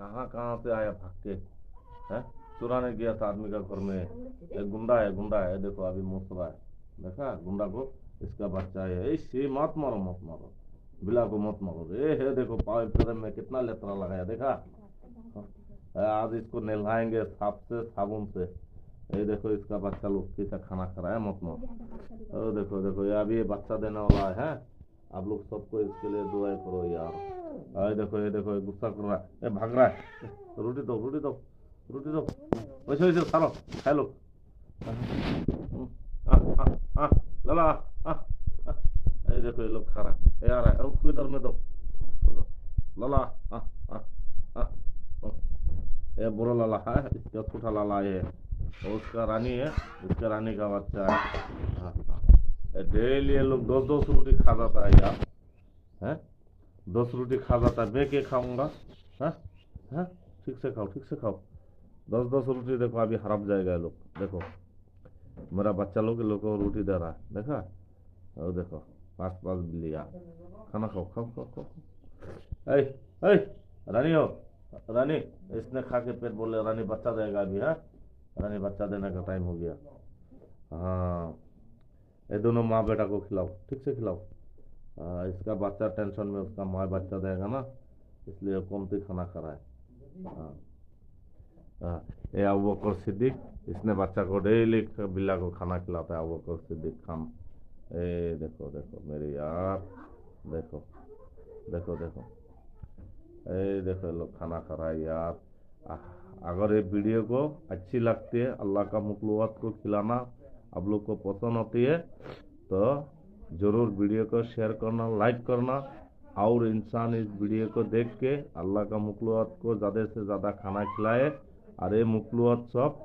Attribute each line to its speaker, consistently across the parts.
Speaker 1: कहाँ कहाँ से आया भाग के है। चुराने गया था आदमी का घर में। एक गुंडा है, गुंडा है, देखो अभी मुंह रहा है। देखा गुंडा को, इसका बच्चा है। इसे मत मारो, मत मारो, बिला को मत मारो। ए है देखो पाँव पैर में कितना लेतरा लगाया, देखा। आज इसको नहलाएंगे साफ से, साबुन से। ये देखो इसका बच्चा लोग कैसा खाना खा रहा है, मत मारो। देखो देखो ये अभी ये बच्चा देने वाला है। आप लोग सबको इसके लिए दुआ करो यार। ये देखो ये गुस्सा कर रहा है, ये भाग रहा है। रोटी दो, रोटी दो, रोटी दो। वैसे वैसे खा लो, खा लो। लला। ये देखो ये लोग खा रहा है, ये आ रहा है, उसको इधर में दो। लला। ये बुरा लाला है, इसका छोटा लाला ये, और उसका रानी है, उसका रानी का बच्चा है। डेली ये लोग 10-10 रोटी खा जाता है यार, है 10 रोटी खा जाता है। मैं क्या खाऊंगा, है। ठीक से खाओ, ठीक से खाओ। 10-10 रोटी देखो अभी हड़प जाएगा ये लोग। देखो मेरा बच्चा लोग को रोटी दे रहा है, देखा। और देखो पास पास लिया, खाना खाओ, खाओ खाओ खाओ। ऐ रानी हो, रानी। इसने खा के पेट बोले रानी बच्चा देगा अभी, है रानी बच्चा देने का टाइम हो गया। हाँ ये दोनों माँ बेटा को खिलाओ, ठीक से खिलाओ। इसका बच्चा टेंशन में, उसका माँ बच्चा देगा ना, इसलिए कमती खाना खा रहा है। ये अबू बकर सिद्दीक, इसने बच्चा को डेली बिल्ला को खाना खिलाता है, अबू बकर सिद्दीक खान। ए देखो देखो मेरे यार, देखो देखो देखो, ए देखो लोग खाना खा रहा है यार। अगर ये वीडियो को अच्छी लगती है, अल्लाह का मखलूक़ात को खिलाना आप लोग को पसंद होती है, तो ज़रूर वीडियो को शेयर करना, लाइक करना। और इंसान इस वीडियो को देख के अल्लाह का मखलूक़ात को ज़्यादा से ज़्यादा खाना खिलाए। और ये मखलूक़ात सब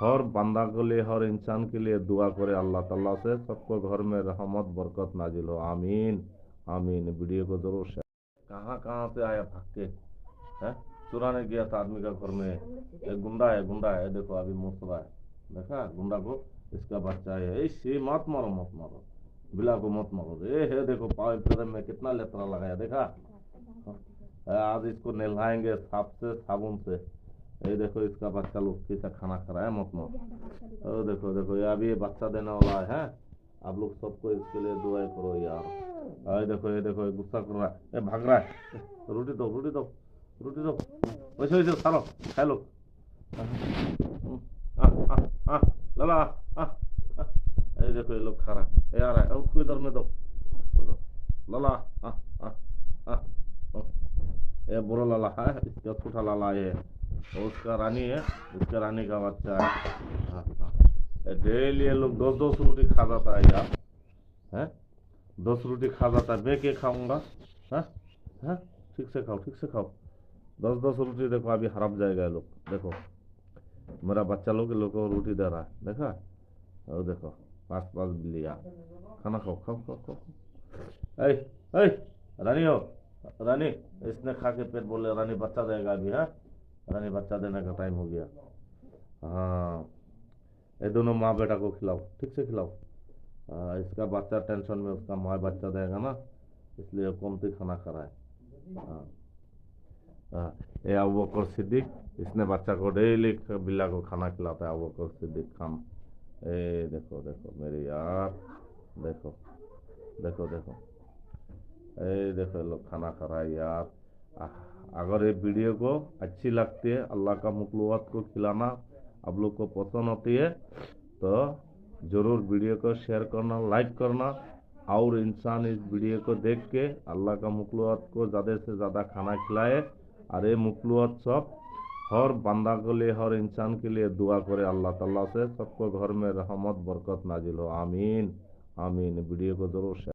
Speaker 1: हर बंदा के लिए, हर इंसान के लिए दुआ करे अल्लाह ताला से, सबको घर में रहमत बरकत नाजिल हो। आमीन आमीन। वीडियो को जरूर शेयर। कहाँ कहाँ से आया भाग के है। चुराने गया था आदमी का घर में। एक गुंडा है, गुंडा है, देखो अभी मुंह रहा है। देखा गुंडा को, इसका बच्चा है। इसे मत मारो, मत मारो, बिला को मत मारो। ये है देखो पाँव पैर में कितना लेतरा लगाया, देखा। आज इसको नहलाएंगे साफ से, साबुन से। ये देखो इसका बच्चा लोग कैसा खाना खा रहा है, मत मारो। देखो देखो ये अभी ये बच्चा देने वाला है। आप लोग सबको इसके लिए दुआ करो यार। ये देखो ये गुस्सा कर रहा है, ये भाग रहा है। रोटी दो, रोटी दो, रोटी दो। वैसे वैसे खा लो, खा लो। लला। ये देखो ये लोग खा रहा है, ये आ रहा है, उसको इधर में दो। लला। ये बुरा लाला है, इसका छोटा लाला ये, और उसका रानी है, उसका रानी का बच्चा है। डेली ये लोग 10-10 रोटी खा जाता है यार, है 10 रोटी खा जाता है। मैं क्या खाऊंगा, है ठीक से खाओ, ठीक से खाओ। 10-10 रोटी देखो अभी हड़प जाएगा ये लोग। देखो मेरा बच्चा लोग को रोटी दे रहा है, देखा। और देखो पास पास लिया, खाना खाओ, खाओ खाओ खाओ। ऐ रानी हो, रानी। इसने खा के पेट बोले रानी बच्चा देगा अभी, है रानी बच्चा देने का टाइम हो गया। हाँ ये दोनों माँ बेटा को खिलाओ, ठीक से खिलाओ। इसका बच्चा टेंशन में, उसका माँ बच्चा देगा ना, इसलिए कमती खाना खा रहा है। ये अबू बकर सिद्दीक, इसने बच्चा को डेली बिल्ला को खाना खिलाता है, अबू बकर सिद्दीक खान। ए देखो देखो मेरे यार, देखो देखो देखो, ए देखो लोग खाना खा रहा है यार। अगर ये वीडियो को अच्छी लगती है, अल्लाह का मखलूक़ात को खिलाना आप लोग को पसंद होती है, तो ज़रूर वीडियो को शेयर करना, लाइक करना। और इंसान इस वीडियो को देख के अल्लाह का मखलूक़ात को ज़्यादा से ज़्यादा खाना खिलाए। और ये मखलूक़ात सब हर बंदा के लिए, हर इंसान के लिए दुआ करे अल्लाह ताला से, सबको घर में रहमत बरकत नाजिल हो। आमीन आमीन। वीडियो को जरूर शेयर।